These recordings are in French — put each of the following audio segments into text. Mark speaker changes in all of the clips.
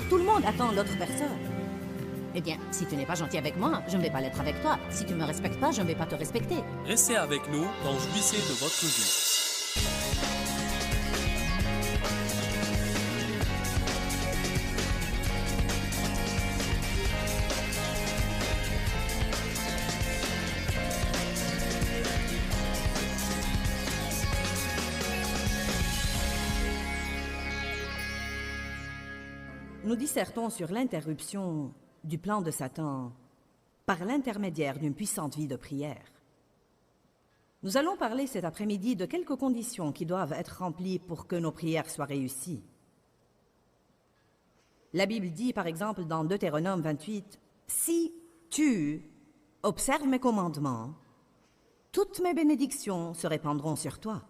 Speaker 1: Tout le monde attend l'autre personne. Eh bien, si tu n'es pas gentil avec moi, je ne vais pas l'être avec toi. Si tu ne me respectes pas, je ne vais pas te respecter.
Speaker 2: Restez avec nous dans Jouissez de votre vie.
Speaker 1: Nous dissertons sur l'interruption du plan de Satan par l'intermédiaire d'une puissante vie de prière. Nous allons parler cet après-midi de quelques conditions qui doivent être remplies pour que nos prières soient réussies. La Bible dit, par exemple, dans Deutéronome 28, « Si tu observes mes commandements, toutes mes bénédictions se répandront sur toi. »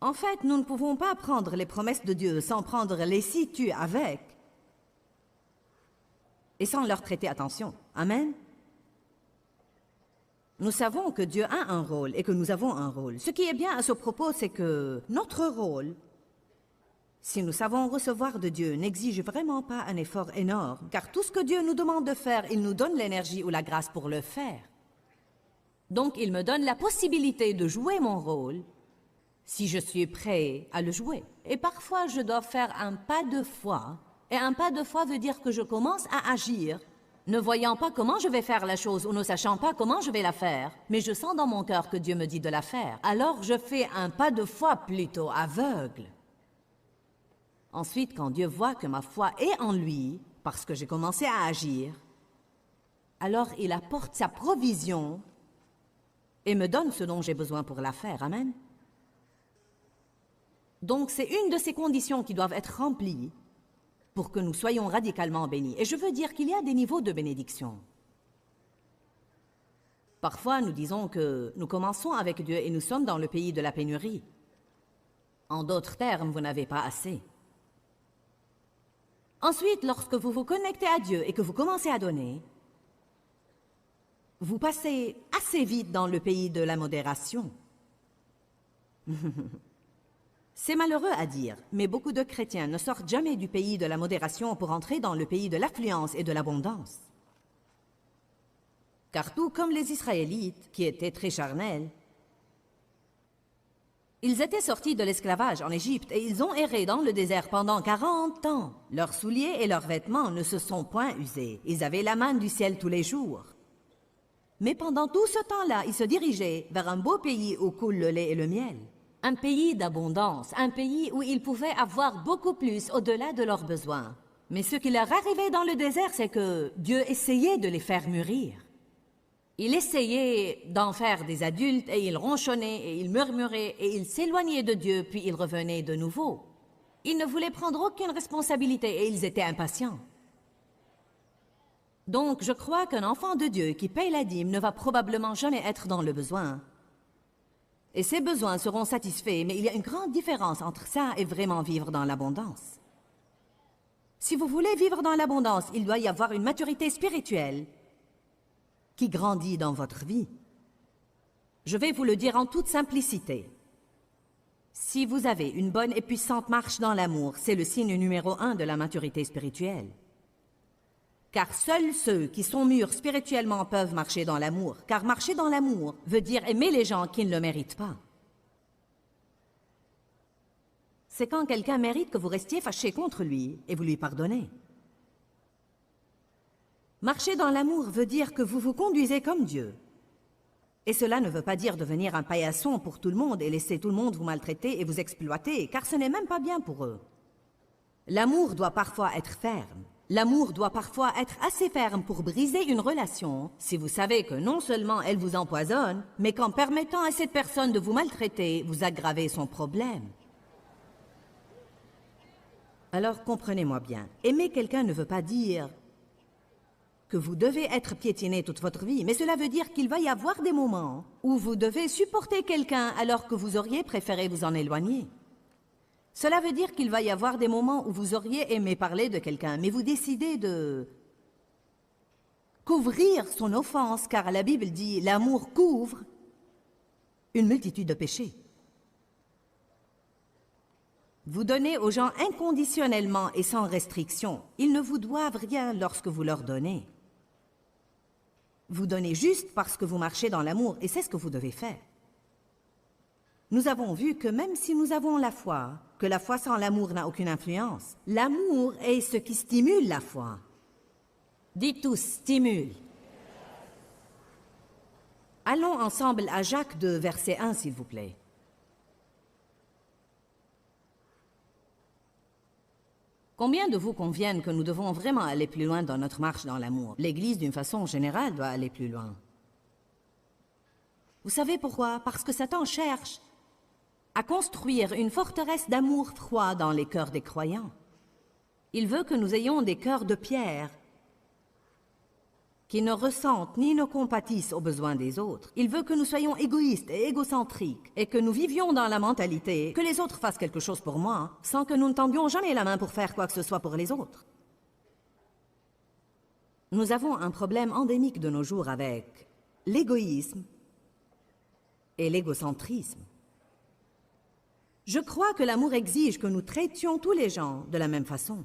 Speaker 1: En fait, nous ne pouvons pas prendre les promesses de Dieu sans prendre les si tu avec et sans leur prêter attention. Amen. Nous savons que Dieu a un rôle et que nous avons un rôle. Ce qui est bien à ce propos, c'est que notre rôle, si nous savons recevoir de Dieu, n'exige vraiment pas un effort énorme, car tout ce que Dieu nous demande de faire, il nous donne l'énergie ou la grâce pour le faire. Donc, il me donne la possibilité de jouer mon rôle si je suis prêt à le jouer. Et parfois, je dois faire un pas de foi. Et un pas de foi veut dire que je commence à agir, ne voyant pas comment je vais faire la chose ou ne sachant pas comment je vais la faire. Mais je sens dans mon cœur que Dieu me dit de la faire. Alors, je fais un pas de foi plutôt aveugle. Ensuite, quand Dieu voit que ma foi est en lui, parce que j'ai commencé à agir, alors il apporte sa provision et me donne ce dont j'ai besoin pour la faire. Amen. Donc, c'est une de ces conditions qui doivent être remplies pour que nous soyons radicalement bénis. Et je veux dire qu'il y a des niveaux de bénédiction. Parfois, nous disons que nous commençons avec Dieu et nous sommes dans le pays de la pénurie. En d'autres termes, vous n'avez pas assez. Ensuite, lorsque vous vous connectez à Dieu et que vous commencez à donner, vous passez assez vite dans le pays de la modération. C'est malheureux à dire, mais beaucoup de chrétiens ne sortent jamais du pays de la modération pour entrer dans le pays de l'affluence et de l'abondance. Car tout comme les Israélites, qui étaient très charnels, ils étaient sortis de l'esclavage en Égypte et ils ont erré dans le désert pendant 40 ans. Leurs souliers et leurs vêtements ne se sont point usés. Ils avaient la manne du ciel tous les jours. Mais pendant tout ce temps-là, ils se dirigeaient vers un beau pays où coule le lait et le miel. Un pays d'abondance, un pays où ils pouvaient avoir beaucoup plus au-delà de leurs besoins. Mais ce qui leur arrivait dans le désert, c'est que Dieu essayait de les faire mûrir. Il essayait d'en faire des adultes et ils ronchonnaient et ils murmuraient et ils s'éloignaient de Dieu puis ils revenaient de nouveau. Ils ne voulaient prendre aucune responsabilité et ils étaient impatients. Donc je crois qu'un enfant de Dieu qui paye la dîme ne va probablement jamais être dans le besoin. Et ses besoins seront satisfaits, mais il y a une grande différence entre ça et vraiment vivre dans l'abondance. Si vous voulez vivre dans l'abondance, il doit y avoir une maturité spirituelle qui grandit dans votre vie. Je vais vous le dire en toute simplicité. Si vous avez une bonne et puissante marche dans l'amour, c'est le signe numéro 1 de la maturité spirituelle. Car seuls ceux qui sont mûrs spirituellement peuvent marcher dans l'amour. Car marcher dans l'amour veut dire aimer les gens qui ne le méritent pas. C'est quand quelqu'un mérite que vous restiez fâché contre lui et vous lui pardonnez. Marcher dans l'amour veut dire que vous vous conduisez comme Dieu. Et cela ne veut pas dire devenir un paillasson pour tout le monde et laisser tout le monde vous maltraiter et vous exploiter, car ce n'est même pas bien pour eux. L'amour doit parfois être ferme. L'amour doit parfois être assez ferme pour briser une relation si vous savez que non seulement elle vous empoisonne, mais qu'en permettant à cette personne de vous maltraiter, vous aggravez son problème. Alors comprenez-moi bien, aimer quelqu'un ne veut pas dire que vous devez être piétiné toute votre vie, mais cela veut dire qu'il va y avoir des moments où vous devez supporter quelqu'un alors que vous auriez préféré vous en éloigner. Cela veut dire qu'il va y avoir des moments où vous auriez aimé parler de quelqu'un, mais vous décidez de couvrir son offense, car la Bible dit « l'amour couvre une multitude de péchés ». Vous donnez aux gens inconditionnellement et sans restriction. Ils ne vous doivent rien lorsque vous leur donnez. Vous donnez juste parce que vous marchez dans l'amour, et c'est ce que vous devez faire. Nous avons vu que même si nous avons la foi, que la foi sans l'amour n'a aucune influence, l'amour est ce qui stimule la foi. Dites tous, stimule. Allons ensemble à Jacques 2, verset 1, s'il vous plaît. Combien de vous conviennent que nous devons vraiment aller plus loin dans notre marche dans l'amour? L'Église, d'une façon générale, doit aller plus loin. Vous savez pourquoi? Parce que Satan cherche à construire une forteresse d'amour froid dans les cœurs des croyants. Il veut que nous ayons des cœurs de pierre qui ne ressentent ni ne compatissent aux besoins des autres. Il veut que nous soyons égoïstes et égocentriques et que nous vivions dans la mentalité que les autres fassent quelque chose pour moi sans que nous ne tendions jamais la main pour faire quoi que ce soit pour les autres. Nous avons un problème endémique de nos jours avec l'égoïsme et l'égocentrisme. Je crois que l'amour exige que nous traitions tous les gens de la même façon.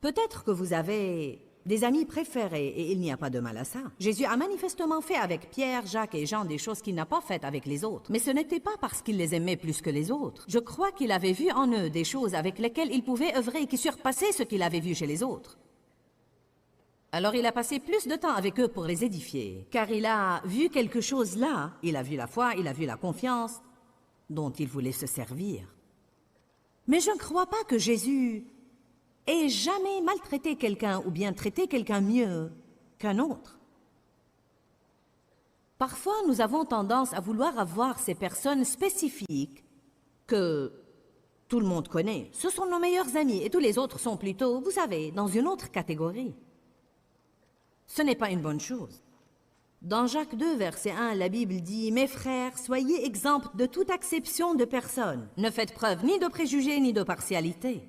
Speaker 1: Peut-être que vous avez des amis préférés et il n'y a pas de mal à ça. Jésus a manifestement fait avec Pierre, Jacques et Jean des choses qu'il n'a pas faites avec les autres. Mais ce n'était pas parce qu'il les aimait plus que les autres. Je crois qu'il avait vu en eux des choses avec lesquelles il pouvait œuvrer et qui surpassaient ce qu'il avait vu chez les autres. Alors il a passé plus de temps avec eux pour les édifier, car il a vu quelque chose là. Il a vu la foi, il a vu la confiance dont il voulait se servir. Mais je ne crois pas que Jésus ait jamais maltraité quelqu'un ou bien traité quelqu'un mieux qu'un autre. Parfois, nous avons tendance à vouloir avoir ces personnes spécifiques que tout le monde connaît. Ce sont nos meilleurs amis et tous les autres sont plutôt, vous savez, dans une autre catégorie. Ce n'est pas une bonne chose. Dans Jacques 2, verset 1, la Bible dit « Mes frères, soyez exempts de toute acception de personne. Ne faites preuve ni de préjugés ni de partialité.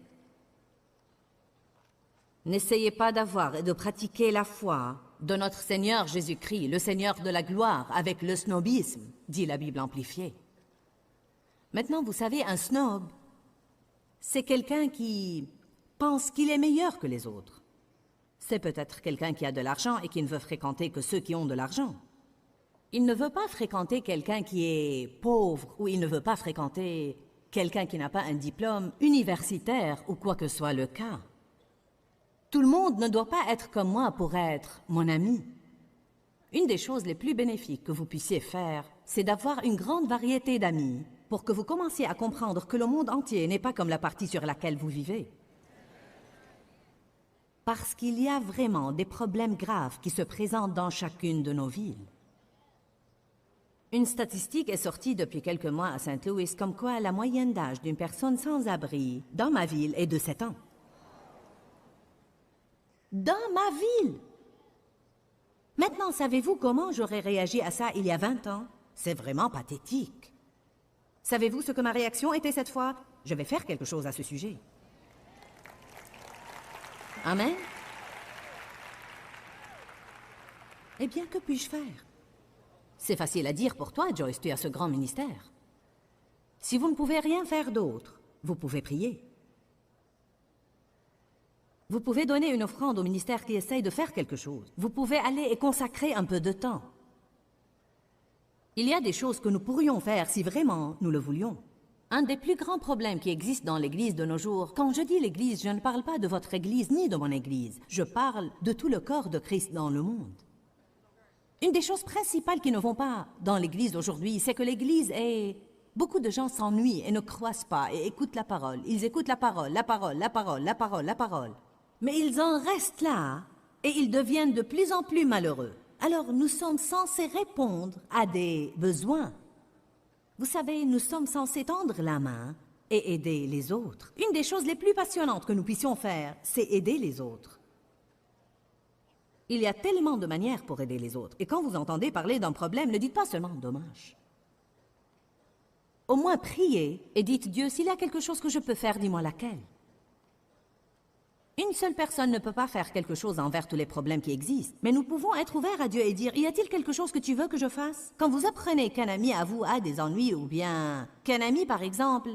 Speaker 1: N'essayez pas d'avoir et de pratiquer la foi de notre Seigneur Jésus-Christ, le Seigneur de la gloire, avec le snobisme, dit la Bible amplifiée. » Maintenant, vous savez, un snob, c'est quelqu'un qui pense qu'il est meilleur que les autres. C'est peut-être quelqu'un qui a de l'argent et qui ne veut fréquenter que ceux qui ont de l'argent. Il ne veut pas fréquenter quelqu'un qui est pauvre ou il ne veut pas fréquenter quelqu'un qui n'a pas un diplôme universitaire ou quoi que soit le cas. Tout le monde ne doit pas être comme moi pour être mon ami. Une des choses les plus bénéfiques que vous puissiez faire, c'est d'avoir une grande variété d'amis pour que vous commenciez à comprendre que le monde entier n'est pas comme la partie sur laquelle vous vivez. Parce qu'il y a vraiment des problèmes graves qui se présentent dans chacune de nos villes. Une statistique est sortie depuis quelques mois à Saint-Louis comme quoi la moyenne d'âge d'une personne sans abri dans ma ville est de 7 ans. Dans ma ville! Maintenant, savez-vous comment j'aurais réagi à ça il y a 20 ans? C'est vraiment pathétique. Savez-vous ce que ma réaction était cette fois? Je vais faire quelque chose à ce sujet. Amen? Eh bien, que puis-je faire? C'est facile à dire pour toi, Joyce, tu as ce grand ministère. Si vous ne pouvez rien faire d'autre, vous pouvez prier. Vous pouvez donner une offrande au ministère qui essaye de faire quelque chose. Vous pouvez aller et consacrer un peu de temps. Il y a des choses que nous pourrions faire si vraiment nous le voulions. Un des plus grands problèmes qui existent dans l'Église de nos jours, quand je dis l'Église, je ne parle pas de votre Église ni de mon Église. Je parle de tout le corps de Christ dans le monde. Une des choses principales qui ne vont pas dans l'Église d'aujourd'hui, c'est que l'Église est... Beaucoup de gens s'ennuient et ne croissent pas et écoutent la parole. Ils écoutent la parole, la parole, la parole, la parole, la parole. Mais ils en restent là et ils deviennent de plus en plus malheureux. Alors nous sommes censés répondre à des besoins. Vous savez, nous sommes censés tendre la main et aider les autres. Une des choses les plus passionnantes que nous puissions faire, c'est aider les autres. Il y a tellement de manières pour aider les autres. Et quand vous entendez parler d'un problème, ne dites pas seulement « dommage ». Au moins priez et dites « Dieu, s'il y a quelque chose que je peux faire, dis-moi laquelle ». Une seule personne ne peut pas faire quelque chose envers tous les problèmes qui existent. Mais nous pouvons être ouverts à Dieu et dire, y a-t-il quelque chose que tu veux que je fasse? Quand vous apprenez qu'un ami à vous a des ennuis ou bien qu'un ami, par exemple,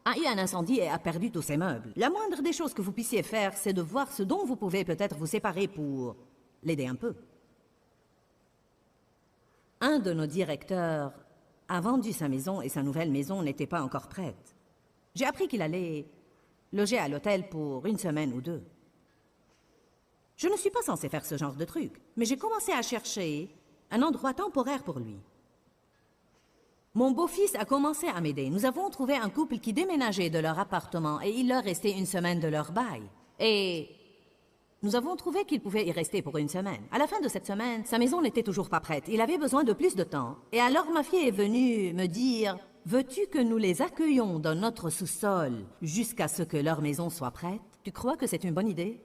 Speaker 1: a eu un incendie et a perdu tous ses meubles. La moindre des choses que vous puissiez faire, c'est de voir ce dont vous pouvez peut-être vous séparer pour l'aider un peu. Un de nos directeurs a vendu sa maison et sa nouvelle maison n'était pas encore prête. J'ai appris qu'il allait loger à l'hôtel pour 1 semaine ou 2. Je ne suis pas censée faire ce genre de truc, mais j'ai commencé à chercher un endroit temporaire pour lui. Mon beau-fils a commencé à m'aider. Nous avons trouvé un couple qui déménageait de leur appartement et il leur restait 1 semaine de leur bail. Et nous avons trouvé qu'il pouvait y rester pour 1 semaine. À la fin de cette semaine, sa maison n'était toujours pas prête. Il avait besoin de plus de temps. Et alors ma fille est venue me dire « Veux-tu que nous les accueillions dans notre sous-sol jusqu'à ce que leur maison soit prête ?» Tu crois que c'est une bonne idée?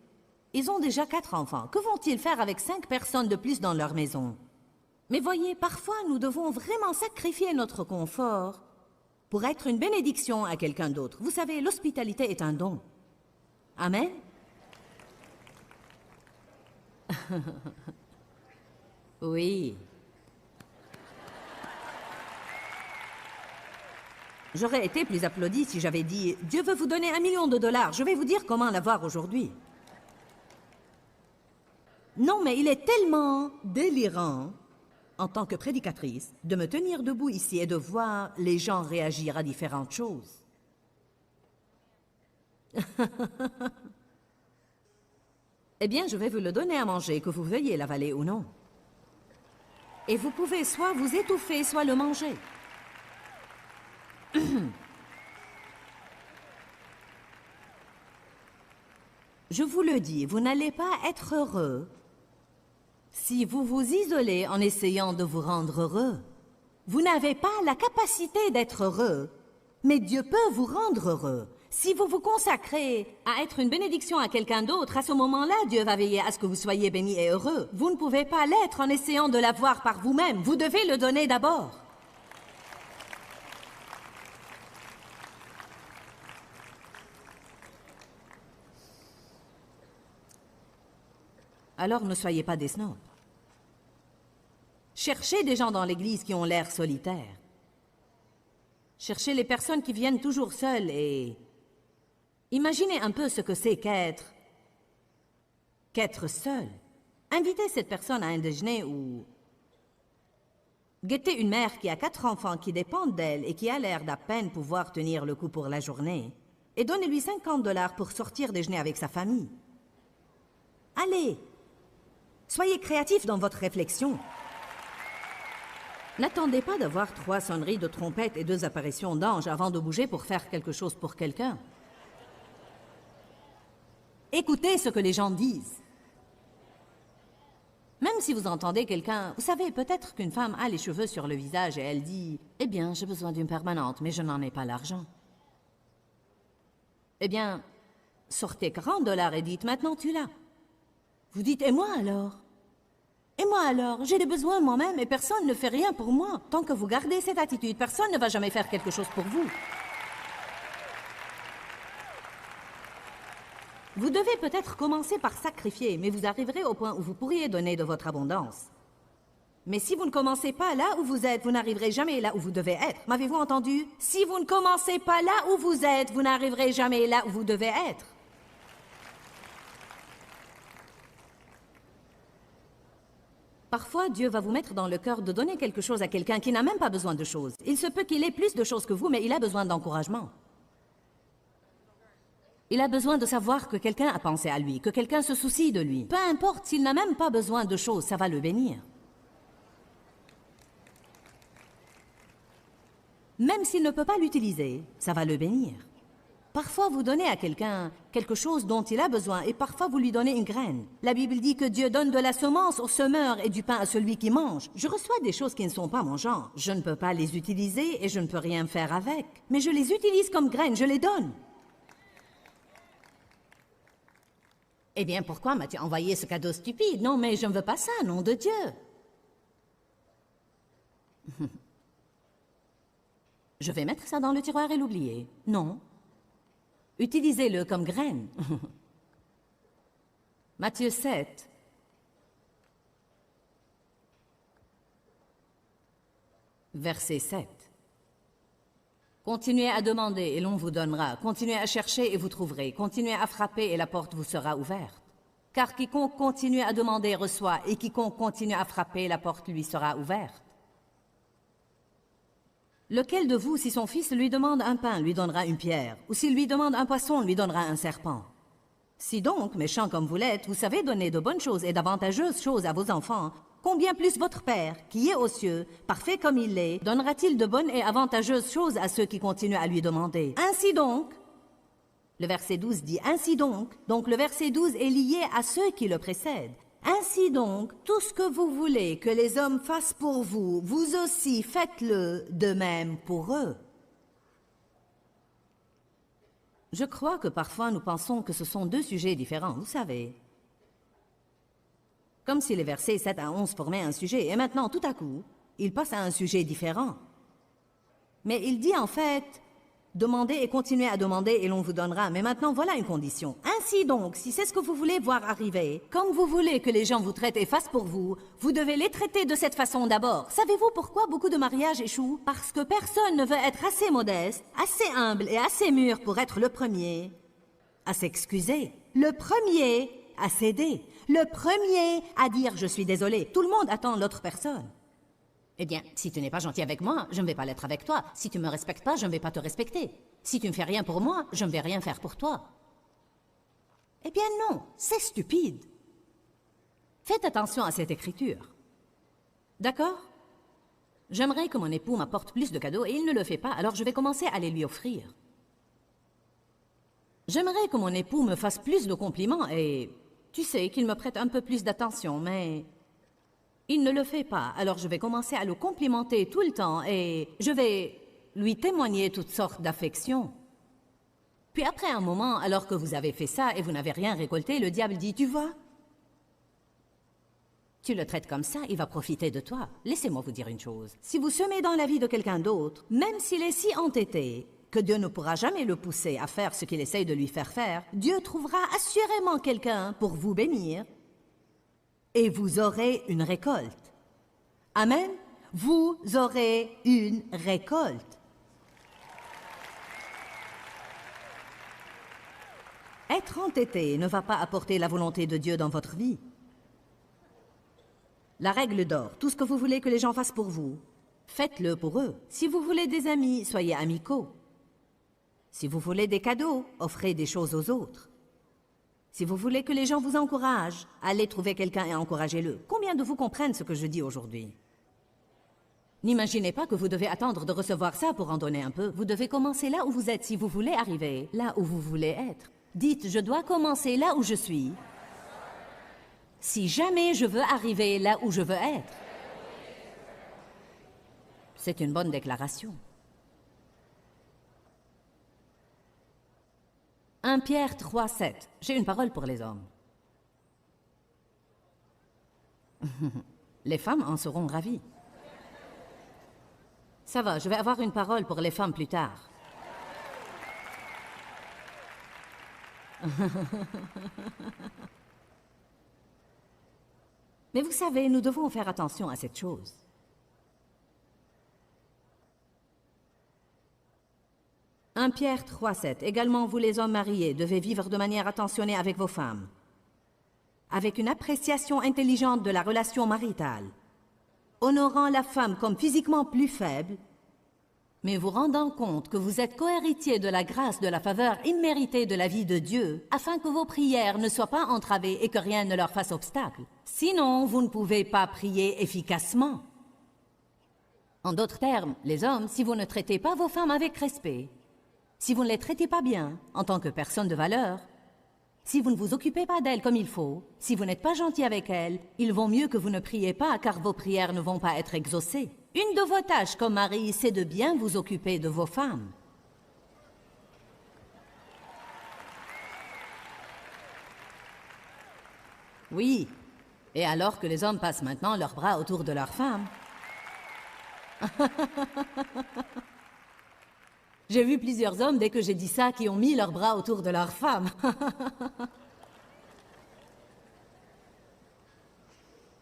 Speaker 1: Ils ont déjà 4 enfants. Que vont-ils faire avec 5 personnes de plus dans leur maison? Mais voyez, parfois nous devons vraiment sacrifier notre confort pour être une bénédiction à quelqu'un d'autre. Vous savez, l'hospitalité est un don. Amen? Oui. J'aurais été plus applaudie si j'avais dit « Dieu veut vous donner $1 million, je vais vous dire comment l'avoir aujourd'hui. » Non, mais il est tellement délirant, en tant que prédicatrice, de me tenir debout ici et de voir les gens réagir à différentes choses. Eh bien, je vais vous le donner à manger, que vous veuillez l'avaler ou non. Et vous pouvez soit vous étouffer, soit le manger. Je vous le dis, vous n'allez pas être heureux si vous vous isolez en essayant de vous rendre heureux. Vous n'avez pas la capacité d'être heureux, mais Dieu peut vous rendre heureux. Si vous vous consacrez à être une bénédiction à quelqu'un d'autre, à ce moment-là, Dieu va veiller à ce que vous soyez bénis et heureux. Vous ne pouvez pas l'être en essayant de l'avoir par vous-même. Vous devez le donner d'abord. Alors ne soyez pas des snobs. Cherchez des gens dans l'Église qui ont l'air solitaires. Cherchez les personnes qui viennent toujours seules et imaginez un peu ce que c'est qu'être seul. Invitez cette personne à un déjeuner ou guettez une mère qui a 4 enfants qui dépendent d'elle et qui a l'air d'à peine pouvoir tenir le coup pour la journée et donnez-lui $50 pour sortir déjeuner avec sa famille. Allez! Soyez créatifs dans votre réflexion. N'attendez pas d'avoir 3 sonneries de trompette et 2 apparitions d'anges avant de bouger pour faire quelque chose pour quelqu'un. Écoutez ce que les gens disent. Même si vous entendez quelqu'un, vous savez, peut-être qu'une femme a les cheveux sur le visage et elle dit « Eh bien, j'ai besoin d'une permanente, mais je n'en ai pas l'argent. » Eh bien, sortez $40 et dites « Maintenant, tu l'as. » Vous dites « Et moi alors ? Et moi alors ? J'ai des besoins moi-même et personne ne fait rien pour moi. » Tant que vous gardez cette attitude, personne ne va jamais faire quelque chose pour vous. Vous devez peut-être commencer par sacrifier, mais vous arriverez au point où vous pourriez donner de votre abondance. Mais si vous ne commencez pas là où vous êtes, vous n'arriverez jamais là où vous devez être. M'avez-vous entendu? Si vous ne commencez pas là où vous êtes, vous n'arriverez jamais là où vous devez être. Parfois, Dieu va vous mettre dans le cœur de donner quelque chose à quelqu'un qui n'a même pas besoin de choses. Il se peut qu'il ait plus de choses que vous, mais il a besoin d'encouragement. Il a besoin de savoir que quelqu'un a pensé à lui, que quelqu'un se soucie de lui. Peu importe s'il n'a même pas besoin de choses, ça va le bénir. Même s'il ne peut pas l'utiliser, ça va le bénir. Parfois, vous donnez à quelqu'un quelque chose dont il a besoin et parfois vous lui donnez une graine. La Bible dit que Dieu donne de la semence au semeur et du pain à celui qui mange. Je reçois des choses qui ne sont pas mon genre. Je ne peux pas les utiliser et je ne peux rien faire avec. Mais je les utilise comme graines, je les donne. Eh bien, pourquoi m'as-tu envoyé ce cadeau stupide? Non, mais je ne veux pas ça, nom de Dieu. Je vais mettre ça dans le tiroir et l'oublier. Non. Utilisez-le comme graine. Matthieu 7. Verset 7. Continuez à demander et l'on vous donnera. Continuez à chercher et vous trouverez. Continuez à frapper et la porte vous sera ouverte. Car quiconque continue à demander reçoit, et quiconque continue à frapper, la porte lui sera ouverte. Lequel de vous, si son fils lui demande un pain, lui donnera une pierre, ou s'il lui demande un poisson, lui donnera un serpent? Si donc, méchant comme vous l'êtes, vous savez donner de bonnes choses et d'avantageuses choses à vos enfants, combien plus votre Père, qui est aux cieux, parfait comme il est, donnera-t-il de bonnes et avantageuses choses à ceux qui continuent à lui demander? Ainsi donc, le verset 12 dit « Ainsi donc », donc le verset 12 est lié à ceux qui le précèdent. Ainsi donc, tout ce que vous voulez que les hommes fassent pour vous, vous aussi faites-le de même pour eux. Je crois que parfois nous pensons que ce sont deux sujets différents, vous savez. Comme si les versets 7 à 11 formaient un sujet, et maintenant, tout à coup, il passe à un sujet différent. Mais il dit en fait, demandez et continuez à demander et l'on vous donnera. Mais maintenant, voilà une condition. Ainsi donc, si c'est ce que vous voulez voir arriver, comme vous voulez que les gens vous traitent et fassent pour vous, vous devez les traiter de cette façon d'abord. Savez-vous pourquoi beaucoup de mariages échouent? Parce que personne ne veut être assez modeste, assez humble et assez mûr pour être le premier à s'excuser, le premier à céder, le premier à dire « je suis désolé ». Tout le monde attend l'autre personne. Eh bien, si tu n'es pas gentil avec moi, je ne vais pas l'être avec toi. Si tu ne me respectes pas, je ne vais pas te respecter. Si tu ne fais rien pour moi, je ne vais rien faire pour toi. Eh bien non, c'est stupide. Faites attention à cette écriture. D'accord? J'aimerais que mon époux m'apporte plus de cadeaux et il ne le fait pas, alors je vais commencer à les lui offrir. J'aimerais que mon époux me fasse plus de compliments et... tu sais, qu'il me prête un peu plus d'attention, mais... il ne le fait pas, alors je vais commencer à le complimenter tout le temps et je vais lui témoigner toutes sortes d'affections. Puis après un moment, alors que vous avez fait ça et vous n'avez rien récolté, le diable dit « tu vois, tu le traites comme ça, il va profiter de toi. Laissez-moi vous dire une chose. Si vous semez dans la vie de quelqu'un d'autre, même s'il est si entêté que Dieu ne pourra jamais le pousser à faire ce qu'il essaye de lui faire faire, Dieu trouvera assurément quelqu'un pour vous bénir et vous aurez une récolte. Amen. Vous aurez une récolte. Être entêté ne va pas apporter la volonté de Dieu dans votre vie. La règle d'or, tout ce que vous voulez que les gens fassent pour vous, faites-le pour eux. Si vous voulez des amis, soyez amicaux. Si vous voulez des cadeaux, offrez des choses aux autres. Si vous voulez que les gens vous encouragent, allez trouver quelqu'un et encouragez-le. Combien de vous comprennent ce que je dis aujourd'hui? N'imaginez pas que vous devez attendre de recevoir ça pour en donner un peu. Vous devez commencer là où vous êtes si vous voulez arriver là où vous voulez être. Dites, je dois commencer là où je suis, si jamais je veux arriver là où je veux être. C'est une bonne déclaration. 1 Pierre 3, 7. J'ai une parole pour les hommes. Les femmes en seront ravies. Ça va, je vais avoir une parole pour les femmes plus tard. Mais vous savez, nous devons faire attention à cette chose. « 1 Pierre 3, 7. Également, vous les hommes mariés devez vivre de manière attentionnée avec vos femmes, avec une appréciation intelligente de la relation maritale, honorant la femme comme physiquement plus faible, mais vous rendant compte que vous êtes cohéritiers de la grâce de la faveur imméritée de la vie de Dieu, afin que vos prières ne soient pas entravées et que rien ne leur fasse obstacle. Sinon, vous ne pouvez pas prier efficacement. En d'autres termes, les hommes, si vous ne traitez pas vos femmes avec respect, si vous ne les traitez pas bien en tant que personnes de valeur, si vous ne vous occupez pas d'elles comme il faut, si vous n'êtes pas gentil avec elles, il vaut mieux que vous ne priez pas car vos prières ne vont pas être exaucées. Une de vos tâches comme mari, c'est de bien vous occuper de vos femmes. Oui, et alors que les hommes passent maintenant leurs bras autour de leurs femmes. J'ai vu plusieurs hommes, dès que j'ai dit ça, qui ont mis leurs bras autour de leurs femmes.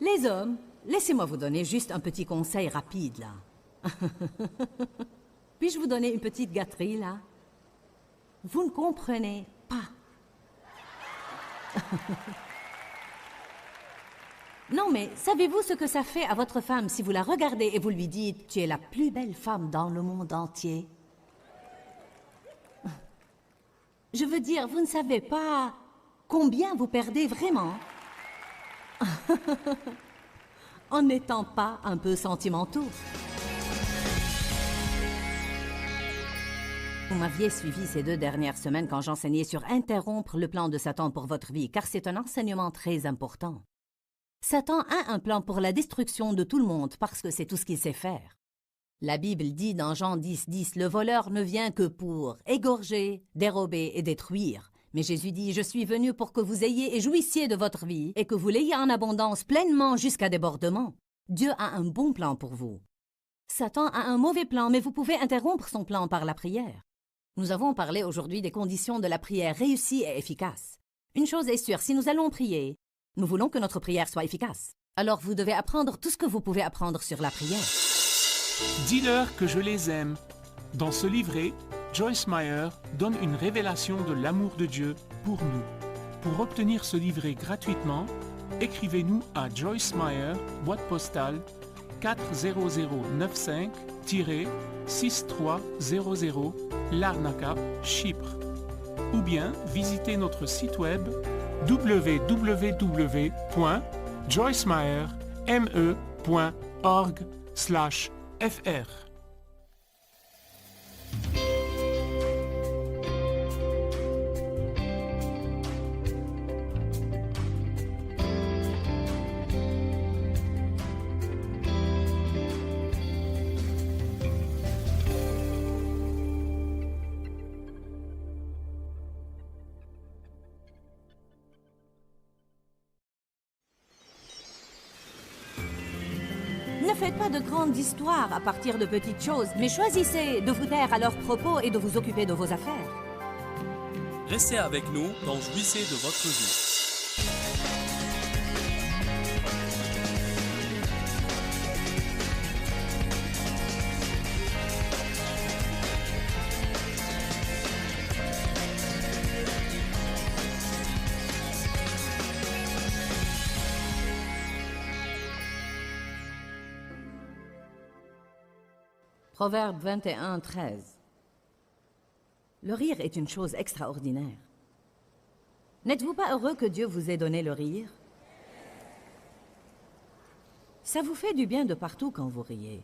Speaker 1: Les hommes, laissez-moi vous donner juste un petit conseil rapide, là. Puis-je vous donner une petite gâterie, là? Vous ne comprenez pas. Non, mais savez-vous ce que ça fait à votre femme si vous la regardez et vous lui dites « Tu es la plus belle femme dans le monde entier » Je veux dire, vous ne savez pas combien vous perdez vraiment en n'étant pas un peu sentimentaux. Vous m'aviez suivi ces 2 dernières semaines quand j'enseignais sur interrompre le plan de Satan pour votre vie, car c'est un enseignement très important. Satan a un plan pour la destruction de tout le monde parce que c'est tout ce qu'il sait faire. La Bible dit dans Jean 10:10, le voleur ne vient que pour égorger, dérober et détruire. Mais Jésus dit, je suis venu pour que vous ayez et jouissiez de votre vie et que vous l'ayez en abondance pleinement jusqu'à débordement. Dieu a un bon plan pour vous. Satan a un mauvais plan, mais vous pouvez interrompre son plan par la prière. Nous avons parlé aujourd'hui des conditions de la prière réussie et efficace. Une chose est sûre, si nous allons prier, nous voulons que notre prière soit efficace. Alors vous devez apprendre tout ce que vous pouvez apprendre sur la prière.
Speaker 3: Dis-leur que je les aime. Dans ce livret, Joyce Meyer donne une révélation de l'amour de Dieu pour nous. Pour obtenir ce livret gratuitement, écrivez-nous à Joyce Meyer, boîte postale 40095-6300, Larnaca, Chypre. Ou bien visitez notre site web www.joycemeyer.org/fr.
Speaker 1: Ne faites pas de grandes histoires à partir de petites choses, mais choisissez de vous taire à leurs propos et de vous occuper de vos affaires.
Speaker 2: Restez avec nous dans Jouissez de votre vie.
Speaker 1: Proverbe 21:13. Le rire est une chose extraordinaire. N'êtes-vous pas heureux que Dieu vous ait donné le rire? Ça vous fait du bien de partout quand vous riez.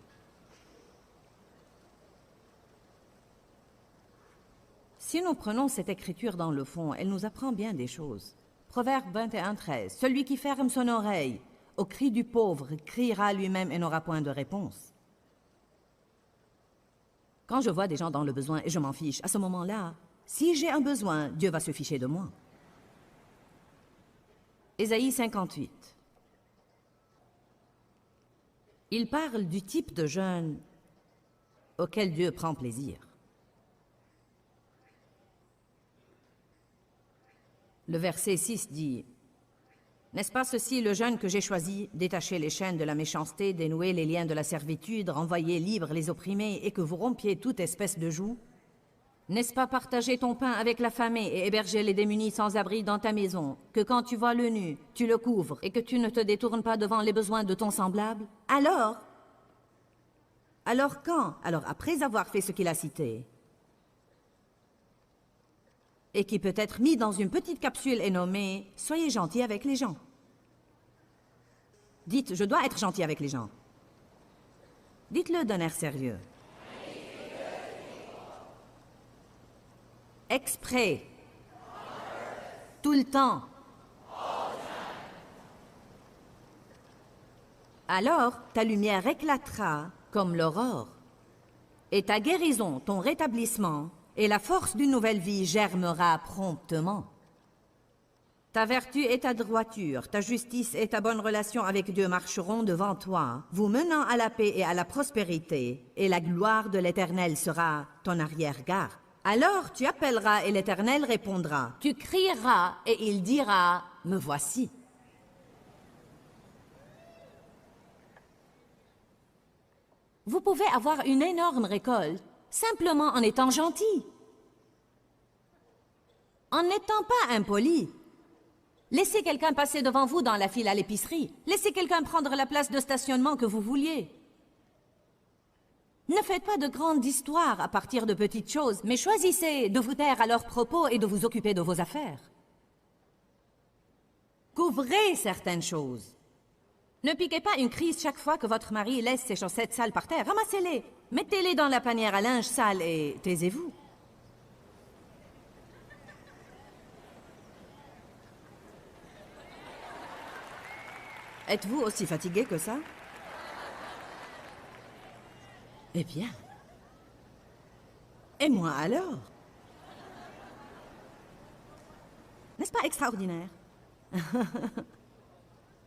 Speaker 1: Si nous prenons cette écriture dans le fond, elle nous apprend bien des choses. Proverbe 21:13. Celui qui ferme son oreille au cri du pauvre criera lui-même et n'aura point de réponse. Quand je vois des gens dans le besoin et je m'en fiche, à ce moment-là, si j'ai un besoin, Dieu va se ficher de moi. Ésaïe 58. Il parle du type de jeûne auquel Dieu prend plaisir. Le verset 6 dit « N'est-ce pas ceci le jeûne que j'ai choisi, détacher les chaînes de la méchanceté, dénouer les liens de la servitude, renvoyer libres les opprimés et que vous rompiez toute espèce de joug? N'est-ce pas partager ton pain avec l'affamé et héberger les démunis sans abri dans ta maison, que quand tu vois le nu, tu le couvres et que tu ne te détournes pas devant les besoins de ton semblable? Alors quand? Alors après avoir fait ce qu'il a cité, et qui peut être mis dans une petite capsule et nommé « Soyez gentil avec les gens ». Dites « Je dois être gentil avec les gens ». Dites-le d'un air sérieux. Exprès. Tout le temps. Alors, ta lumière éclatera comme l'aurore. Et ta guérison, ton rétablissement, et la force d'une nouvelle vie germera promptement. Ta vertu et ta droiture, ta justice et ta bonne relation avec Dieu marcheront devant toi, vous menant à la paix et à la prospérité, et la gloire de l'Éternel sera ton arrière-garde. Alors tu appelleras et l'Éternel répondra. Tu crieras et il dira, me voici. Vous pouvez avoir une énorme récolte Simplement en étant gentil. En n'étant pas impoli. Laissez quelqu'un passer devant vous dans la file à l'épicerie. Laissez quelqu'un prendre la place de stationnement que vous vouliez. Ne faites pas de grandes histoires à partir de petites choses, mais choisissez de vous taire à leurs propos et de vous occuper de vos affaires. Couvrez certaines choses. Ne piquez pas une crise chaque fois que votre mari laisse ses chaussettes sales par terre. Ramassez-les, mettez-les dans la panière à linge sale et taisez-vous. Êtes-vous aussi fatigué que ça? Eh bien. Et moi alors? N'est-ce pas extraordinaire?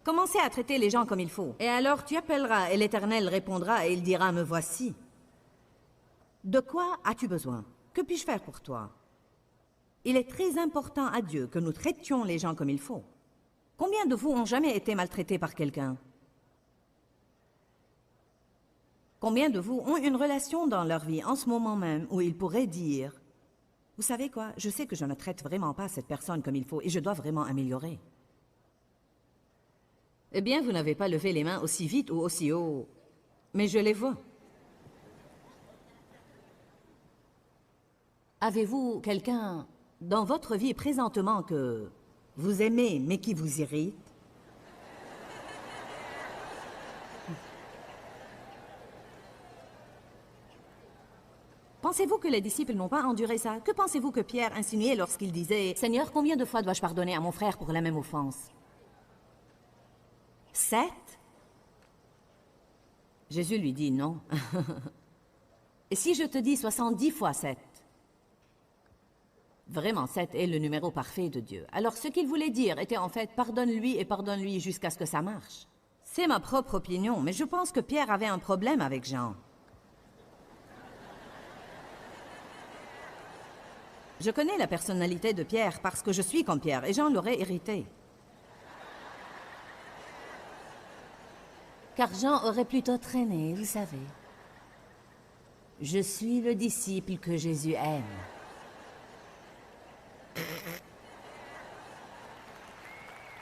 Speaker 1: Commencez à traiter les gens comme il faut. Et alors tu appelleras et l'Éternel répondra et il dira, me voici. De quoi as-tu besoin? Que puis-je faire pour toi? Il est très important à Dieu que nous traitions les gens comme il faut. Combien de vous ont jamais été maltraités par quelqu'un? Combien de vous ont une relation dans leur vie en ce moment même où ils pourraient dire « Vous savez quoi, je sais que je ne traite vraiment pas cette personne comme il faut et je dois vraiment améliorer. » Eh bien, vous n'avez pas levé les mains aussi vite ou aussi haut, mais je les vois. Avez-vous quelqu'un dans votre vie présentement que vous aimez mais qui vous irrite? Pensez-vous que les disciples n'ont pas enduré ça? Que pensez-vous que Pierre insinuait lorsqu'il disait « Seigneur, combien de fois dois-je pardonner à mon frère pour la même offense? » 7? Jésus lui dit non. Et si je te dis 70 fois 7? Vraiment, 7 est le numéro parfait de Dieu. Alors ce qu'il voulait dire était en fait « pardonne-lui et pardonne-lui jusqu'à ce que ça marche ». C'est ma propre opinion, mais je pense que Pierre avait un problème avec Jean. Je connais la personnalité de Pierre parce que je suis comme Pierre et Jean l'aurait irrité. Car Jean aurait plutôt traîné, vous savez. Je suis le disciple que Jésus aime.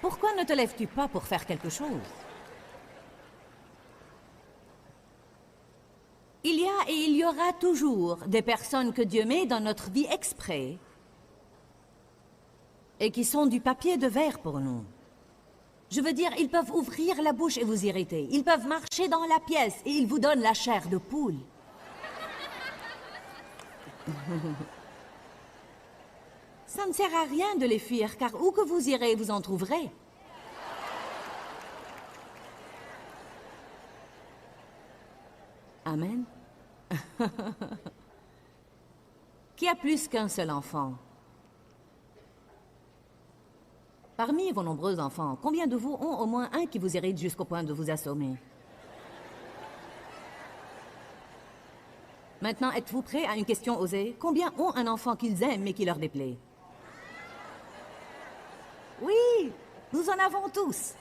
Speaker 1: Pourquoi ne te lèves-tu pas pour faire quelque chose? Il y a et il y aura toujours des personnes que Dieu met dans notre vie exprès et qui sont du papier de verre pour nous. Je veux dire, ils peuvent ouvrir la bouche et vous irriter. Ils peuvent marcher dans la pièce et ils vous donnent la chair de poule. Ça ne sert à rien de les fuir, car où que vous irez, vous en trouverez. Amen. Qui a plus qu'un seul enfant? Parmi vos nombreux enfants, combien de vous ont au moins un qui vous irrite jusqu'au point de vous assommer? Maintenant, êtes-vous prêts à une question osée? Combien ont un enfant qu'ils aiment mais qui leur déplaît? Oui, nous en avons tous.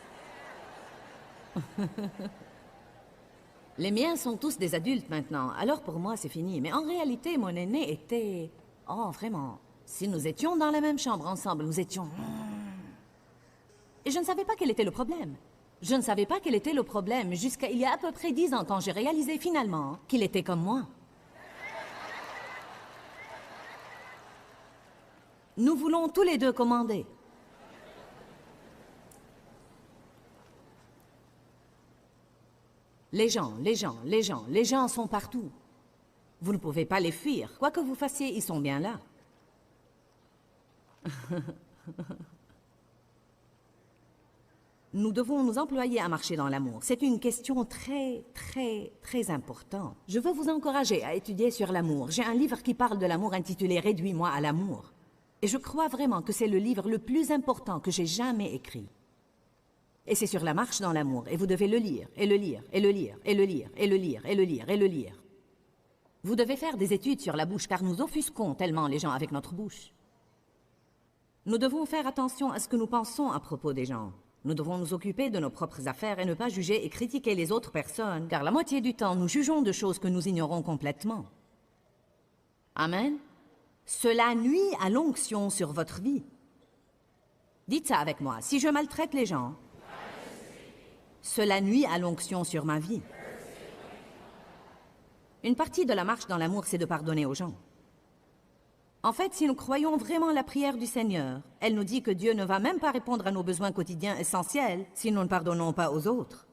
Speaker 1: Les miens sont tous des adultes maintenant, alors pour moi c'est fini. Mais en réalité, mon aîné était... Oh, vraiment. Si nous étions dans la même chambre ensemble, nous étions... Et je ne savais pas quel était le problème. Je ne savais pas quel était le problème jusqu'à il y a à peu près 10 ans quand j'ai réalisé finalement qu'il était comme moi. Nous voulons tous les deux commander. Les gens sont partout. Vous ne pouvez pas les fuir. Quoi que vous fassiez, ils sont bien là. Nous devons nous employer à marcher dans l'amour. C'est une question très importante. Je veux vous encourager à étudier sur l'amour. J'ai un livre qui parle de l'amour intitulé « Réduis-moi à l'amour ». Et je crois vraiment que c'est le livre le plus important que j'ai jamais écrit. Et c'est sur la marche dans l'amour, et vous devez le lire, et le lire, et le lire, et le lire, et le lire, et le lire, et le lire. Vous devez faire des études sur la bouche, car nous offusquons tellement les gens avec notre bouche. Nous devons faire attention à ce que nous pensons à propos des gens. Nous devons nous occuper de nos propres affaires et ne pas juger et critiquer les autres personnes, car la moitié du temps, nous jugeons de choses que nous ignorons complètement. Amen. Cela nuit à l'onction sur votre vie. Dites ça avec moi. Si je maltraite les gens, cela nuit à l'onction sur ma vie. Une partie de la marche dans l'amour, c'est de pardonner aux gens. En fait, si nous croyons vraiment la prière du Seigneur, elle nous dit que Dieu ne va même pas répondre à nos besoins quotidiens essentiels si nous ne pardonnons pas aux autres.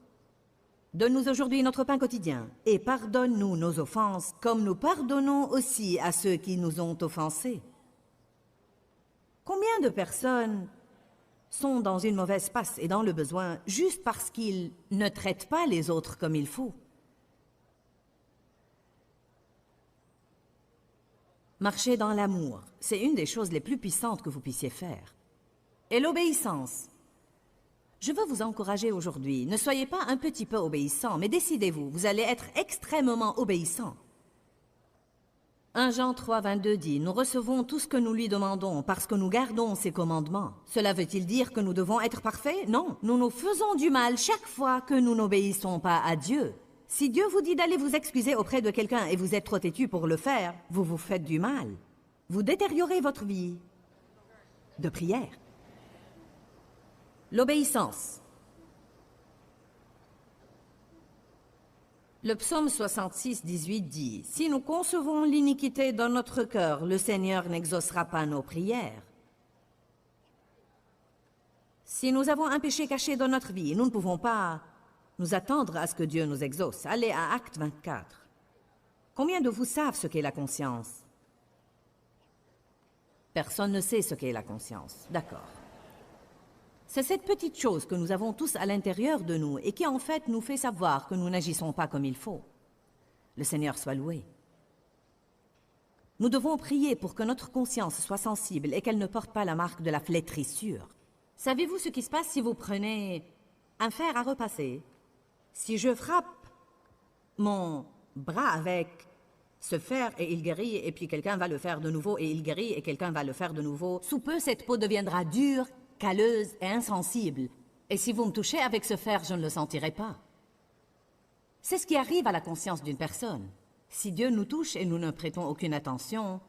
Speaker 1: Donne-nous aujourd'hui notre pain quotidien et pardonne-nous nos offenses comme nous pardonnons aussi à ceux qui nous ont offensés. Combien de personnes sont dans une mauvaise passe et dans le besoin juste parce qu'ils ne traitent pas les autres comme il faut? Marcher dans l'amour, c'est une des choses les plus puissantes que vous puissiez faire. Et l'obéissance. Je veux vous encourager aujourd'hui. Ne soyez pas un petit peu obéissant, mais décidez-vous, vous allez être extrêmement obéissant. 1 Jean 3, 22 dit, « Nous recevons tout ce que nous lui demandons parce que nous gardons ses commandements. » Cela veut-il dire que nous devons être parfaits? Non, nous nous faisons du mal chaque fois que nous n'obéissons pas à Dieu. Si Dieu vous dit d'aller vous excuser auprès de quelqu'un et vous êtes trop têtu pour le faire, vous vous faites du mal. Vous détériorez votre vie de prière. L'obéissance. Le psaume 66, 18 dit, « Si nous concevons l'iniquité dans notre cœur, le Seigneur n'exaucera pas nos prières. » Si nous avons un péché caché dans notre vie, nous ne pouvons pas nous attendre à ce que Dieu nous exauce. Allez à Acte 24. Combien de vous savent ce qu'est la conscience? Personne ne sait ce qu'est la conscience. D'accord. C'est cette petite chose que nous avons tous à l'intérieur de nous et qui en fait nous fait savoir que nous n'agissons pas comme il faut. Le Seigneur soit loué. Nous devons prier pour que notre conscience soit sensible et qu'elle ne porte pas la marque de la flétrissure. Savez-vous ce qui se passe si vous prenez un fer à repasser? Si je frappe mon bras avec ce fer et il guérit, et puis quelqu'un va le faire de nouveau et il guérit, et quelqu'un va le faire de nouveau, sous peu cette peau deviendra dure, calleuse et insensible. Et si vous me touchez avec ce fer, je ne le sentirai pas. C'est ce qui arrive à la conscience d'une personne. Si Dieu nous touche et nous ne prêtons aucune attention,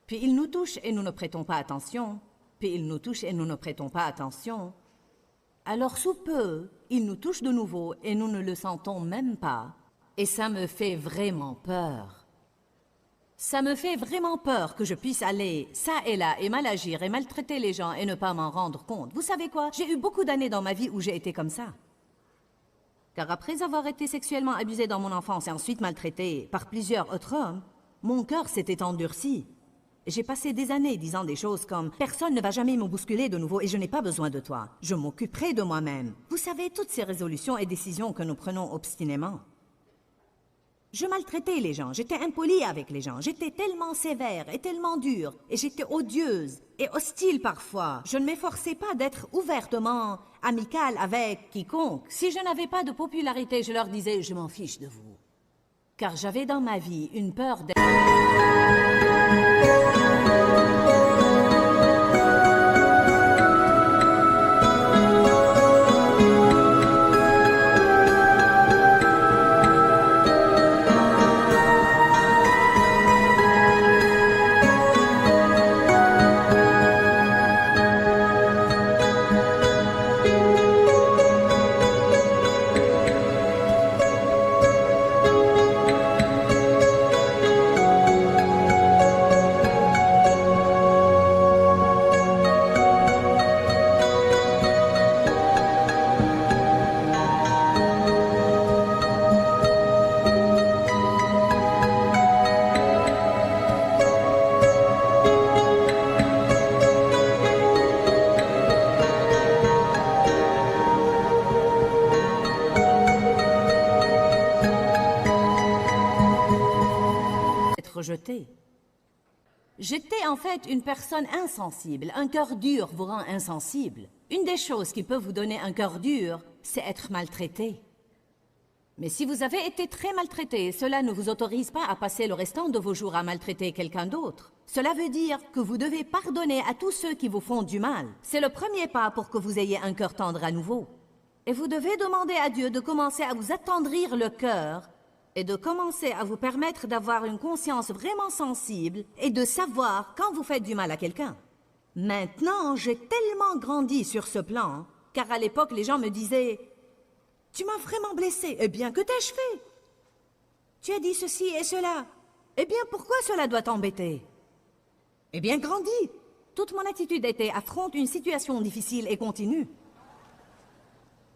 Speaker 1: puis il nous touche et nous ne prêtons pas attention, puis il nous touche et nous ne prêtons pas attention, alors sous peu, il nous touche de nouveau et nous ne le sentons même pas. Et ça me fait vraiment peur. Ça me fait vraiment peur que je puisse aller ça et là et mal agir et maltraiter les gens et ne pas m'en rendre compte. Vous savez quoi? J'ai eu beaucoup d'années dans ma vie où j'ai été comme ça. Car après avoir été sexuellement abusée dans mon enfance et ensuite maltraitée par plusieurs autres hommes, mon cœur s'était endurci. J'ai passé des années disant des choses comme « Personne ne va jamais me bousculer de nouveau et je n'ai pas besoin de toi. Je m'occuperai de moi-même. » Vous savez, toutes ces résolutions et décisions que nous prenons obstinément. Je maltraitais les gens, j'étais impolie avec les gens, j'étais tellement sévère et tellement dure, et j'étais odieuse et hostile parfois. Je ne m'efforçais pas d'être ouvertement amicale avec quiconque. Si je n'avais pas de popularité, je leur disais « Je m'en fiche de vous. » Car j'avais dans ma vie une peur d'être... rejetée. J'étais en fait une personne insensible. Un cœur dur vous rend insensible. Une des choses qui peut vous donner un cœur dur, c'est être maltraité. Mais si vous avez été très maltraité, cela ne vous autorise pas à passer le restant de vos jours à maltraiter quelqu'un d'autre. Cela veut dire que vous devez pardonner à tous ceux qui vous font du mal. C'est le premier pas pour que vous ayez un cœur tendre à nouveau. Et vous devez demander à Dieu de commencer à vous attendrir le cœur et de commencer à vous permettre d'avoir une conscience vraiment sensible et de savoir quand vous faites du mal à quelqu'un. Maintenant, j'ai tellement grandi sur ce plan, car à l'époque, les gens me disaient « Tu m'as vraiment blessé. Eh bien, que t'ai-je fait? Tu as dit ceci et cela. Eh bien, pourquoi cela doit t'embêter? Eh bien, grandis. » Toute mon attitude était « affronte une situation difficile et continue ».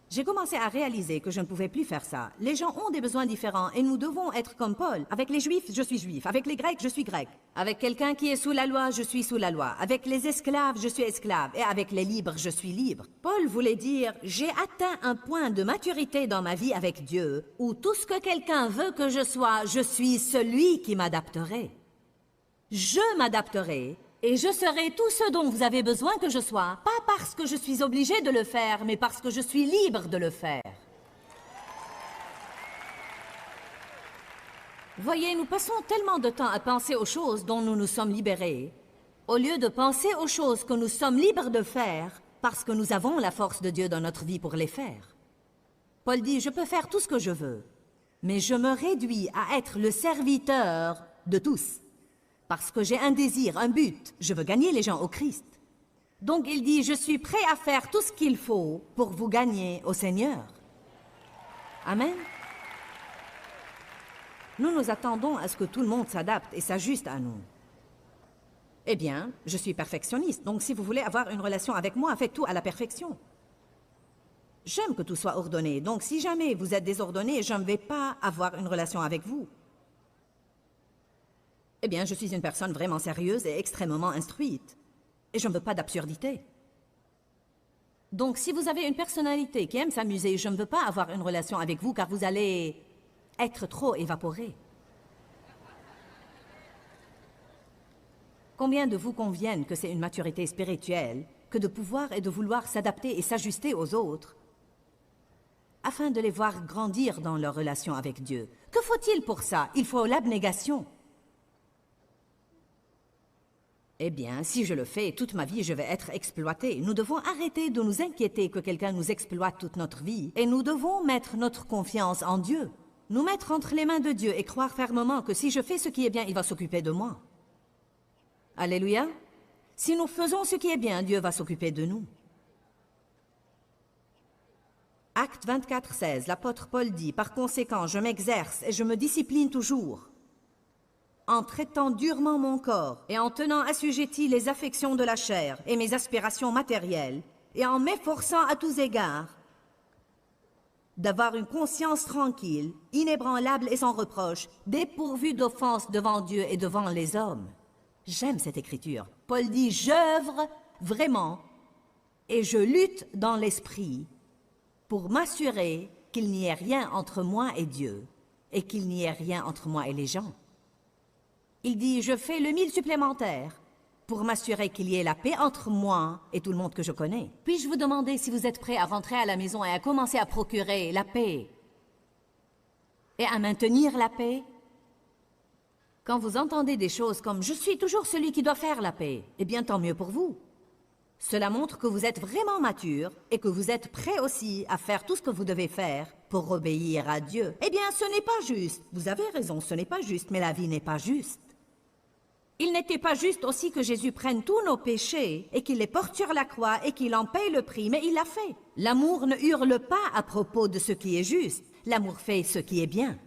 Speaker 1: J'ai commencé à réaliser que je ne pouvais plus faire ça. Les gens ont des besoins différents et nous devons être comme Paul. Avec les Juifs, je suis Juif. Avec les Grecs, je suis Grec. Avec quelqu'un qui est sous la loi, je suis sous la loi. Avec les esclaves, je suis esclave. Et avec les libres, je suis libre. Paul voulait dire, j'ai atteint un point de maturité dans ma vie avec Dieu où tout ce que quelqu'un veut que je sois, je suis celui qui m'adapterai. Je m'adapterai. Et je serai tout ce dont vous avez besoin que je sois, pas parce que je suis obligé de le faire, mais parce que je suis libre de le faire. Voyez, nous passons tellement de temps à penser aux choses dont nous nous sommes libérés, au lieu de penser aux choses que nous sommes libres de faire, parce que nous avons la force de Dieu dans notre vie pour les faire. Paul dit, je peux faire tout ce que je veux, mais je me réduis à être le serviteur de tous. Parce que j'ai un désir, un but, je veux gagner les gens au Christ. Donc il dit, je suis prêt à faire tout ce qu'il faut pour vous gagner au Seigneur. Amen. Nous nous attendons à ce que tout le monde s'adapte et s'ajuste à nous. Eh bien, je suis perfectionniste, donc si vous voulez avoir une relation avec moi, faites tout à la perfection. J'aime que tout soit ordonné, donc si jamais vous êtes désordonné, je ne vais pas avoir une relation avec vous. Eh bien, je suis une personne vraiment sérieuse et extrêmement instruite. Et je ne veux pas d'absurdité. Donc, si vous avez une personnalité qui aime s'amuser, je ne veux pas avoir une relation avec vous car vous allez être trop évaporé. Combien de vous conviennent que c'est une maturité spirituelle que de pouvoir et de vouloir s'adapter et s'ajuster aux autres afin de les voir grandir dans leur relation avec Dieu? Que faut-il pour ça? Il faut l'abnégation. Eh bien, si je le fais, toute ma vie, je vais être exploité. Nous devons arrêter de nous inquiéter que quelqu'un nous exploite toute notre vie. Et nous devons mettre notre confiance en Dieu. Nous mettre entre les mains de Dieu et croire fermement que si je fais ce qui est bien, il va s'occuper de moi. Alléluia. Si nous faisons ce qui est bien, Dieu va s'occuper de nous. Acte 24, 16, l'apôtre Paul dit, « Par conséquent, je m'exerce et je me discipline toujours. » En traitant durement mon corps et en tenant assujettis les affections de la chair et mes aspirations matérielles, et en m'efforçant à tous égards d'avoir une conscience tranquille, inébranlable et sans reproche, dépourvue d'offense devant Dieu et devant les hommes. J'aime cette écriture. Paul dit, j'œuvre vraiment et je lutte dans l'esprit pour m'assurer qu'il n'y ait rien entre moi et Dieu et qu'il n'y ait rien entre moi et les gens. Il dit, je fais le 1000 supplémentaire pour m'assurer qu'il y ait la paix entre moi et tout le monde que je connais. Puis-je vous demander si vous êtes prêt à rentrer à la maison et à commencer à procurer la paix et à maintenir la paix? Quand vous entendez des choses comme « je suis toujours celui qui doit faire la paix », eh bien tant mieux pour vous. Cela montre que vous êtes vraiment mature et que vous êtes prêt aussi à faire tout ce que vous devez faire pour obéir à Dieu. Eh bien, ce n'est pas juste. Vous avez raison, ce n'est pas juste, mais la vie n'est pas juste. Il n'était pas juste aussi que Jésus prenne tous nos péchés et qu'il les porte sur la croix et qu'il en paye le prix, mais il l'a fait. L'amour ne hurle pas à propos de ce qui est juste. L'amour fait ce qui est bien.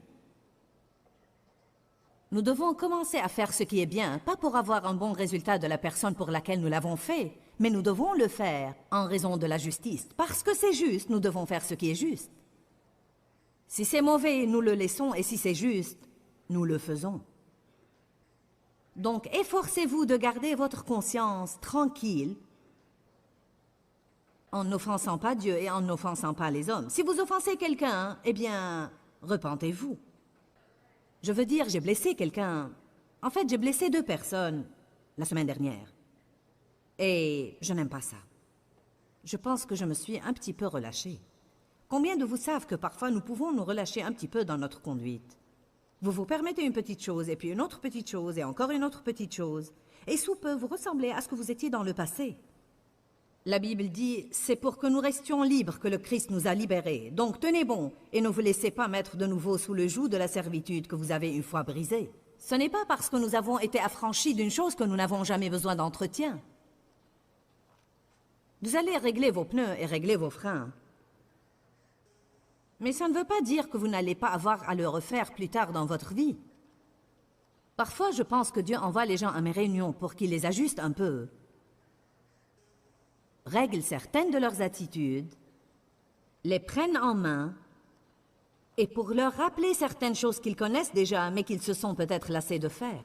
Speaker 1: Nous devons commencer à faire ce qui est bien, pas pour avoir un bon résultat de la personne pour laquelle nous l'avons fait, mais nous devons le faire en raison de la justice. Parce que c'est juste, nous devons faire ce qui est juste. Si c'est mauvais, nous le laissons, et si c'est juste, nous le faisons. Donc, efforcez-vous de garder votre conscience tranquille en n'offensant pas Dieu et en n'offensant pas les hommes. Si vous offensez quelqu'un, eh bien, repentez-vous. Je veux dire, j'ai blessé quelqu'un. En fait, j'ai blessé 2 personnes la semaine dernière. Et je n'aime pas ça. Je pense que je me suis un petit peu relâchée. Combien de vous savent que parfois nous pouvons nous relâcher un petit peu dans notre conduite? Vous vous permettez une petite chose, et puis une autre petite chose, et encore une autre petite chose. Et sous peu, vous ressemblez à ce que vous étiez dans le passé. La Bible dit, c'est pour que nous restions libres que le Christ nous a libérés. Donc tenez bon et ne vous laissez pas mettre de nouveau sous le joug de la servitude que vous avez une fois brisée. Ce n'est pas parce que nous avons été affranchis d'une chose que nous n'avons jamais besoin d'entretien. Vous allez régler vos pneus et régler vos freins. Mais ça ne veut pas dire que vous n'allez pas avoir à le refaire plus tard dans votre vie. Parfois, je pense que Dieu envoie les gens à mes réunions pour qu'ils les ajustent un peu, règlent certaines de leurs attitudes, les prennent en main, et pour leur rappeler certaines choses qu'ils connaissent déjà, mais qu'ils se sont peut-être lassés de faire.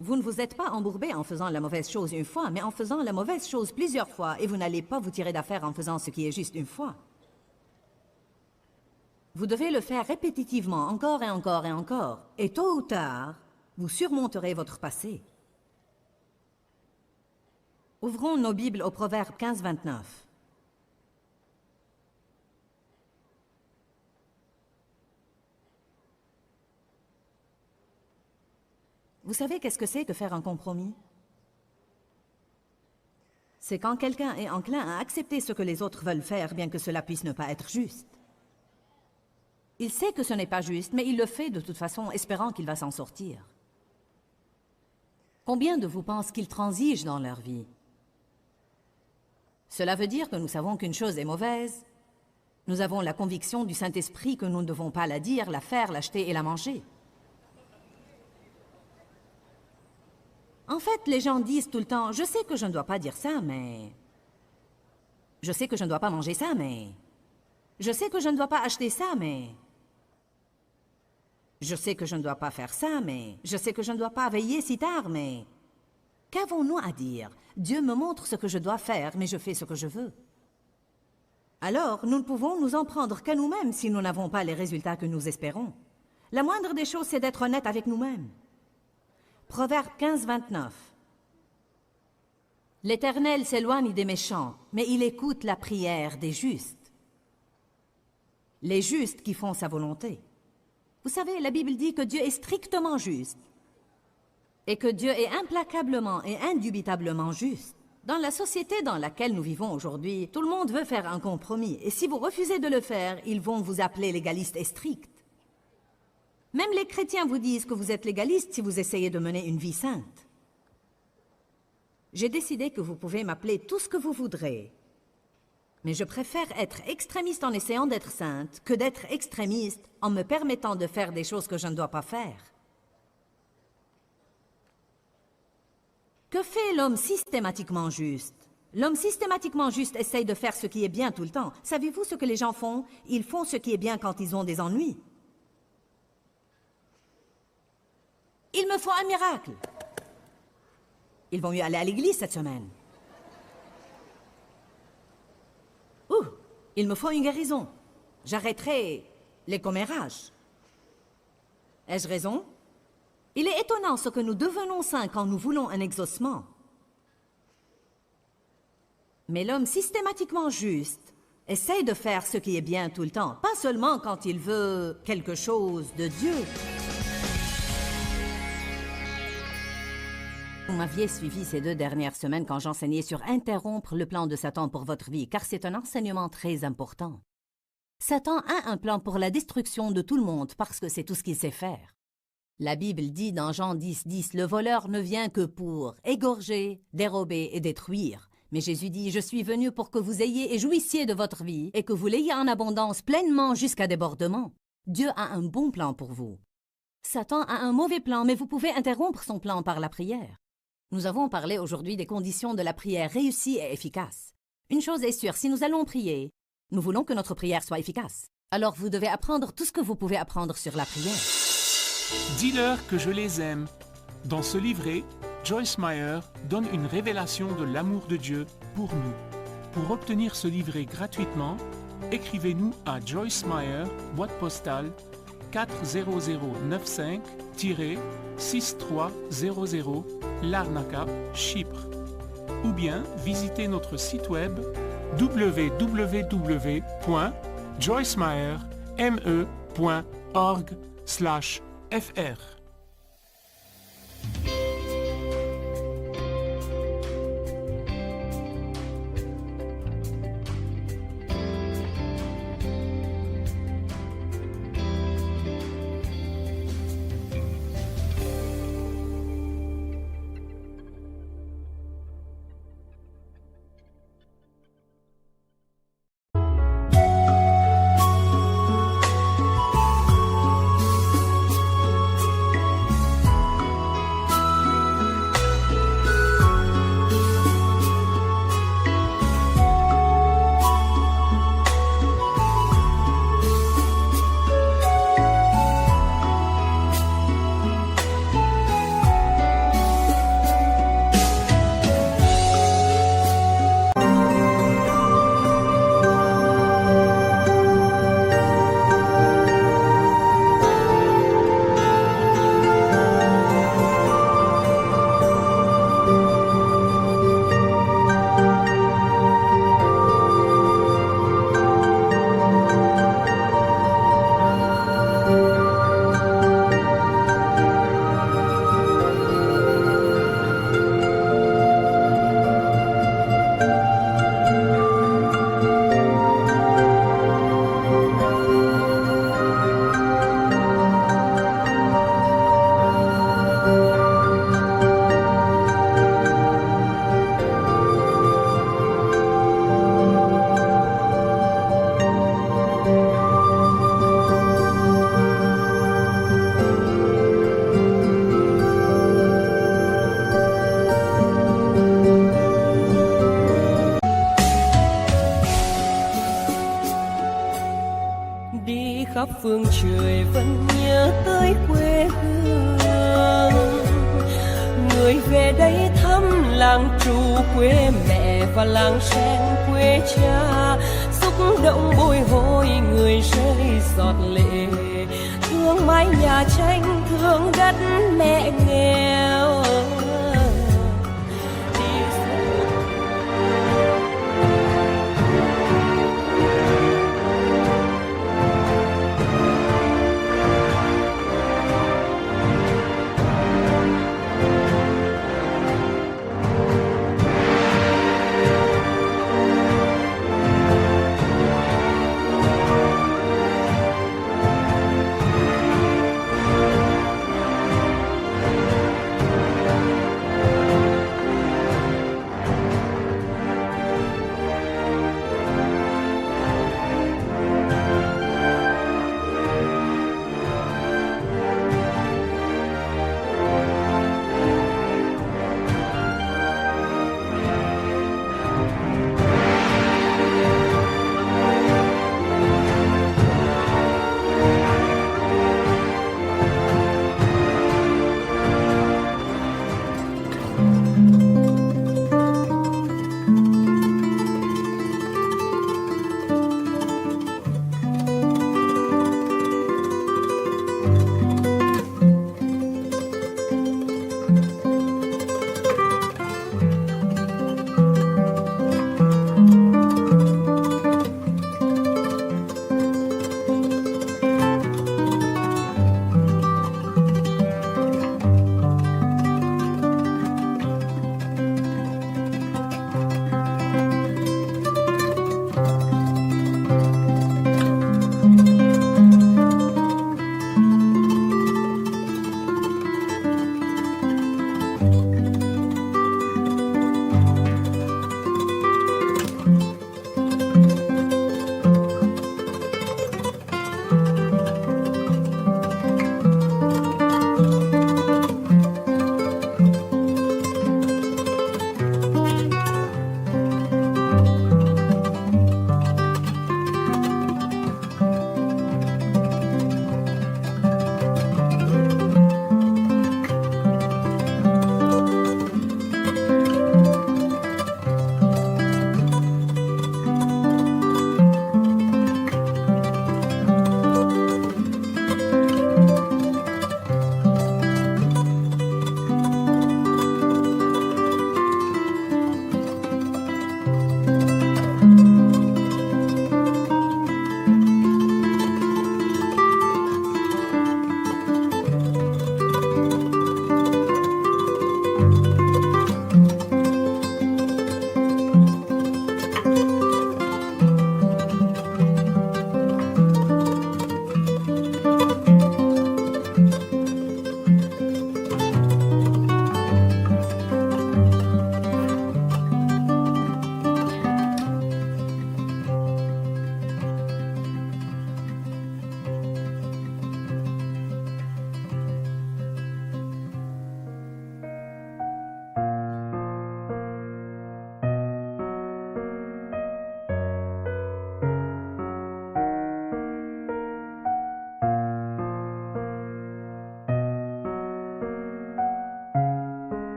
Speaker 1: Vous ne vous êtes pas embourbé en faisant la mauvaise chose une fois, mais en faisant la mauvaise chose plusieurs fois, et vous n'allez pas vous tirer d'affaire en faisant ce qui est juste une fois. Vous devez le faire répétitivement, encore et encore et encore, et tôt ou tard, vous surmonterez votre passé. Ouvrons nos Bibles au Proverbe 15, 29. Vous savez qu'est-ce que c'est que faire un compromis? C'est quand quelqu'un est enclin à accepter ce que les autres veulent faire, bien que cela puisse ne pas être juste. Il sait que ce n'est pas juste, mais il le fait de toute façon, espérant qu'il va s'en sortir. Combien de vous pensent qu'ils transigent dans leur vie? Cela veut dire que nous savons qu'une chose est mauvaise. Nous avons la conviction du Saint-Esprit que nous ne devons pas la dire, la faire, l'acheter et la manger. En fait, les gens disent tout le temps, je sais que je ne dois pas dire ça, mais... Je sais que je ne dois pas manger ça, mais... Je sais que je ne dois pas acheter ça, mais... Je sais que je ne dois pas faire ça, mais... Je sais que je ne dois pas veiller si tard, mais... Qu'avons-nous à dire? Dieu me montre ce que je dois faire, mais je fais ce que je veux. Alors, nous ne pouvons nous en prendre qu'à nous-mêmes si nous n'avons pas les résultats que nous espérons. La moindre des choses, c'est d'être honnête avec nous-mêmes. Proverbe 15, 29. L'Éternel s'éloigne des méchants, mais il écoute la prière des justes. Les justes qui font sa volonté. Vous savez, la Bible dit que Dieu est strictement juste et que Dieu est implacablement et indubitablement juste. Dans la société dans laquelle nous vivons aujourd'hui, tout le monde veut faire un compromis, et si vous refusez de le faire, ils vont vous appeler légaliste et strict. Même les chrétiens vous disent que vous êtes légaliste si vous essayez de mener une vie sainte. J'ai décidé que vous pouvez m'appeler tout ce que vous voudrez, mais je préfère être extrémiste en essayant d'être sainte que d'être extrémiste en me permettant de faire des choses que je ne dois pas faire. Que fait l'homme systématiquement juste? L'homme systématiquement juste essaye de faire ce qui est bien tout le temps. Savez-vous ce que les gens font? Ils font ce qui est bien quand ils ont des ennuis. Il me faut un miracle. Ils vont mieux aller à l'église cette semaine. Ouh, il me faut une guérison. J'arrêterai les commérages. Ai-je raison? Il est étonnant ce que nous devenons saints quand nous voulons un exaucement. Mais l'homme systématiquement juste essaye de faire ce qui est bien tout le temps, pas seulement quand il veut quelque chose de Dieu. Vous m'aviez suivi ces 2 dernières semaines quand j'enseignais sur interrompre le plan de Satan pour votre vie, car c'est un enseignement très important. Satan a un plan pour la destruction de tout le monde parce que c'est tout ce qu'il sait faire. La Bible dit dans Jean 10, 10, « Le voleur ne vient que pour égorger, dérober et détruire. » Mais Jésus dit, « Je suis venu pour que vous ayez et jouissiez de votre vie et que vous l'ayez en abondance pleinement jusqu'à débordement. » Dieu a un bon plan pour vous. Satan a un mauvais plan, mais vous pouvez interrompre son plan par la prière. Nous avons parlé aujourd'hui des conditions de la prière réussie et efficace. Une chose est sûre, si nous allons prier, nous voulons que notre prière soit efficace. Alors vous devez apprendre tout ce que vous pouvez apprendre sur la prière.
Speaker 3: Dis-leur que je les aime. Dans ce livret, Joyce Meyer donne une révélation de l'amour de Dieu pour nous. Pour obtenir ce livret gratuitement, écrivez-nous à Joyce Meyer, boîte postale 40095-6300, Larnaca, Chypre. Ou bien visitez notre site web www.joycemeyer.org/fr.
Speaker 4: phương trời vẫn nhớ tới quê hương. Người về đây thăm làng Trù quê mẹ và làng Sen quê cha, xúc động bồi hồi người rơi giọt lệ, thương mái nhà tranh thương đất mẹ nghề.